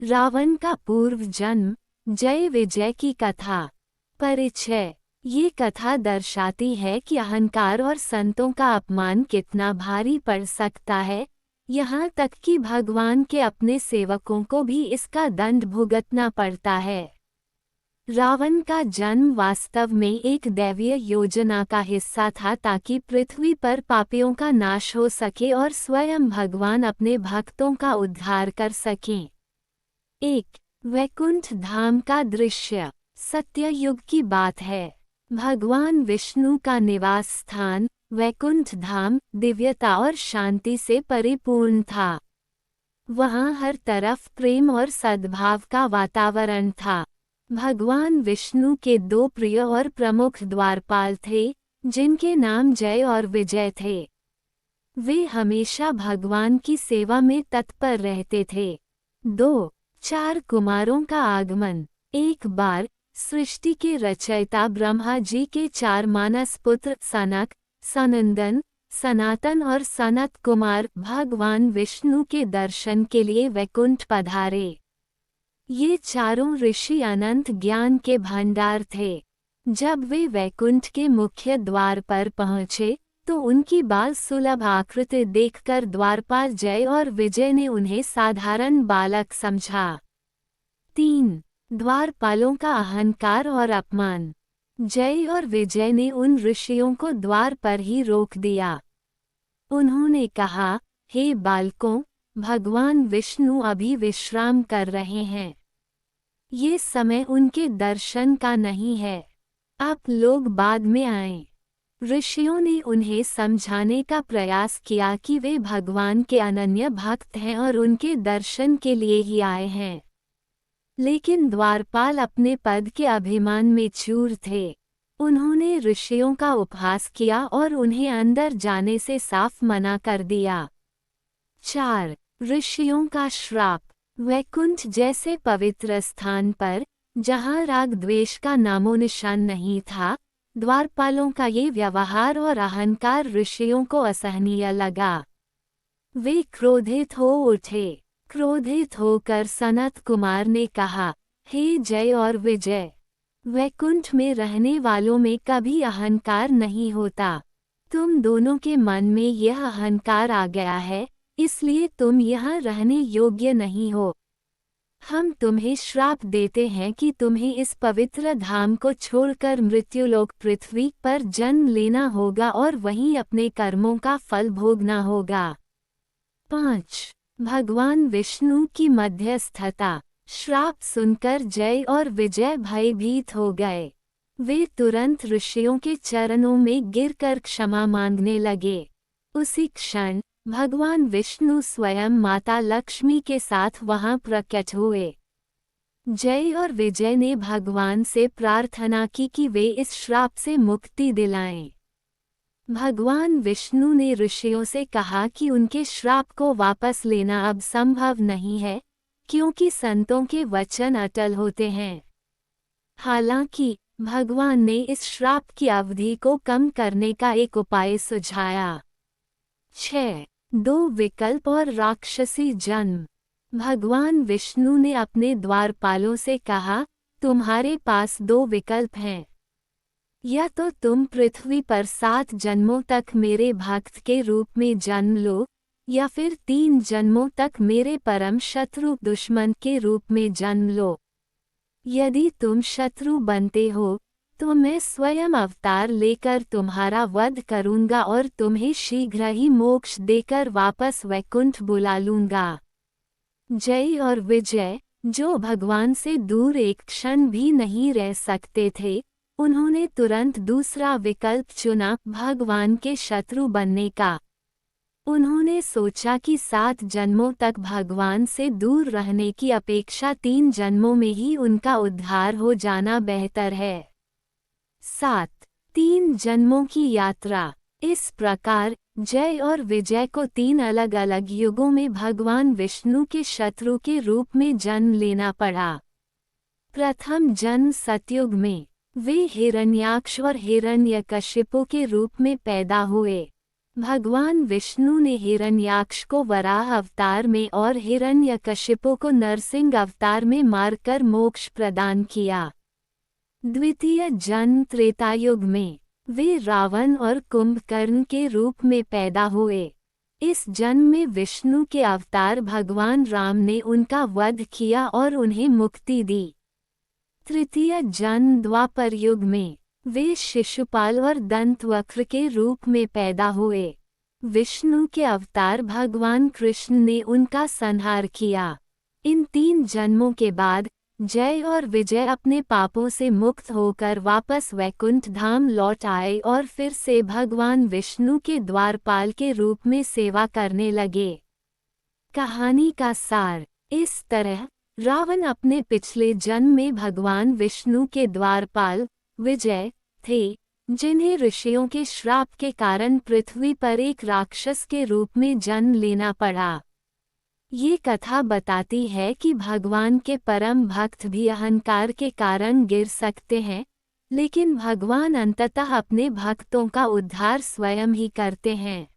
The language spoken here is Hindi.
रावण का पूर्व जन्म, जय विजय की कथा। परिचय। ये कथा दर्शाती है कि अहंकार और संतों का अपमान कितना भारी पड़ सकता है, यहाँ तक कि भगवान के अपने सेवकों को भी इसका दंड भुगतना पड़ता है। रावण का जन्म वास्तव में एक दैवीय योजना का हिस्सा था ताकि पृथ्वी पर पापियों का नाश हो सके और स्वयं भगवान अपने भक्तों का उद्धार कर सकें। एक वैकुंठ धाम का दृश्य। सत्ययुग की बात है। भगवान विष्णु का निवास स्थान वैकुंठ धाम दिव्यता और शांति से परिपूर्ण था। वहाँ हर तरफ प्रेम और सद्भाव का वातावरण था। भगवान विष्णु के दो प्रिय और प्रमुख द्वारपाल थे, जिनके नाम जय और विजय थे। वे हमेशा भगवान की सेवा में तत्पर रहते थे। 4 कुमारों का आगमन। एक बार सृष्टि के रचयिता ब्रह्मा जी के 4 मानस पुत्र सनक, सनंदन, सनातन और सनत कुमार भगवान विष्णु के दर्शन के लिए वैकुंठ पधारे। ये चारों ऋषि अनंत ज्ञान के भंडार थे। जब वे वैकुंठ के मुख्य द्वार पर पहुँचे तो उनकी बाल सुलभ आकृति देखकर द्वारपाल जय और विजय ने उन्हें साधारण बालक समझा। 3 द्वारपालों का अहंकार और अपमान। जय और विजय ने उन ऋषियों को द्वार पर ही रोक दिया। उन्होंने कहा, हे बालकों, भगवान विष्णु अभी विश्राम कर रहे हैं। ये समय उनके दर्शन का नहीं है। आप लोग बाद में आएं। ऋषियों ने उन्हें समझाने का प्रयास किया कि वे भगवान के अनन्य भक्त हैं और उनके दर्शन के लिए ही आए हैं। लेकिन द्वारपाल अपने पद के अभिमान में चूर थे। उन्होंने ऋषियों का उपहास किया और उन्हें अंदर जाने से साफ मना कर दिया। 4 ऋषियों का श्राप। वैकुंठ जैसे पवित्र स्थान पर, जहाँ राग द्वेष का नामोनिशान नहीं था, द्वारपालों का ये व्यवहार और अहंकार ऋषियों को असहनीय लगा। वे क्रोधित हो उठे। क्रोधित होकर सनत कुमार ने कहा, हे जय और विजय, वैकुंठ में रहने वालों में कभी अहंकार नहीं होता। तुम दोनों के मन में यह अहंकार आ गया है, इसलिए तुम यहाँ रहने योग्य नहीं हो। हम तुम्हें श्राप देते हैं कि तुम्हें इस पवित्र धाम को छोड़कर मृत्युलोक पृथ्वी पर जन्म लेना होगा और वहीं अपने कर्मों का फल भोगना होगा। 5 भगवान विष्णु की मध्यस्थता। श्राप सुनकर जय और विजय भयभीत हो गए। वे तुरंत ऋषियों के चरणों में गिरकर क्षमा मांगने लगे। उसी क्षण भगवान विष्णु स्वयं माता लक्ष्मी के साथ वहां प्रकट हुए। जय और विजय ने भगवान से प्रार्थना की कि वे इस श्राप से मुक्ति दिलाएं। भगवान विष्णु ने ऋषियों से कहा कि उनके श्राप को वापस लेना अब संभव नहीं है, क्योंकि संतों के वचन अटल होते हैं। हालांकि भगवान ने इस श्राप की अवधि को कम करने का एक उपाय सुझाया। 6 2 विकल्प और राक्षसी जन्म। भगवान विष्णु ने अपने द्वारपालों से कहा, तुम्हारे पास 2 विकल्प हैं। या तो तुम पृथ्वी पर 7 जन्मों तक मेरे भक्त के रूप में जन्म लो, या फिर 3 जन्मों तक मेरे परम शत्रु दुश्मन के रूप में जन्म लो। यदि तुम शत्रु बनते हो तो मैं स्वयं अवतार लेकर तुम्हारा वध करूंगा और तुम्हें शीघ्र ही मोक्ष देकर वापस वैकुंठ बुला लूंगा। जय और विजय, जो भगवान से दूर एक क्षण भी नहीं रह सकते थे, उन्होंने तुरंत दूसरा विकल्प चुना, भगवान के शत्रु बनने का। उन्होंने सोचा कि 7 जन्मों तक भगवान से दूर रहने की अपेक्षा 3 जन्मों में ही उनका उद्धार हो जाना बेहतर है। 7 3 जन्मों की यात्रा। इस प्रकार जय और विजय को 3 अलग अलग युगों में भगवान विष्णु के शत्रु के रूप में जन्म लेना पड़ा। प्रथम जन्म सतयुग में वे हिरण्याक्ष और हिरण्यकशिपु के रूप में पैदा हुए। भगवान विष्णु ने हिरण्याक्ष को वराह अवतार में और हिरण्यकशिपु को नरसिंह अवतार में मारकर मोक्ष प्रदान किया। द्वितीय जन्म त्रेतायुग में वे रावण और कुंभकर्ण के रूप में पैदा हुए। इस जन्म में विष्णु के अवतार भगवान राम ने उनका वध किया और उन्हें मुक्ति दी। तृतीय जन्म द्वापर युग में वे शिशुपाल और दंतवक्र के रूप में पैदा हुए। विष्णु के अवतार भगवान कृष्ण ने उनका संहार किया। इन 3 जन्मों के बाद जय और विजय अपने पापों से मुक्त होकर वापस वैकुंठ धाम लौट आए और फिर से भगवान विष्णु के द्वारपाल के रूप में सेवा करने लगे। कहानी का सार: इस तरह रावण अपने पिछले जन्म में भगवान विष्णु के द्वारपाल विजय थे, जिन्हें ऋषियों के श्राप के कारण पृथ्वी पर एक राक्षस के रूप में जन्म लेना पड़ा। ये कथा बताती है कि भगवान के परम भक्त भी अहंकार के कारण गिर सकते हैं, लेकिन भगवान अंततः अपने भक्तों का उद्धार स्वयं ही करते हैं।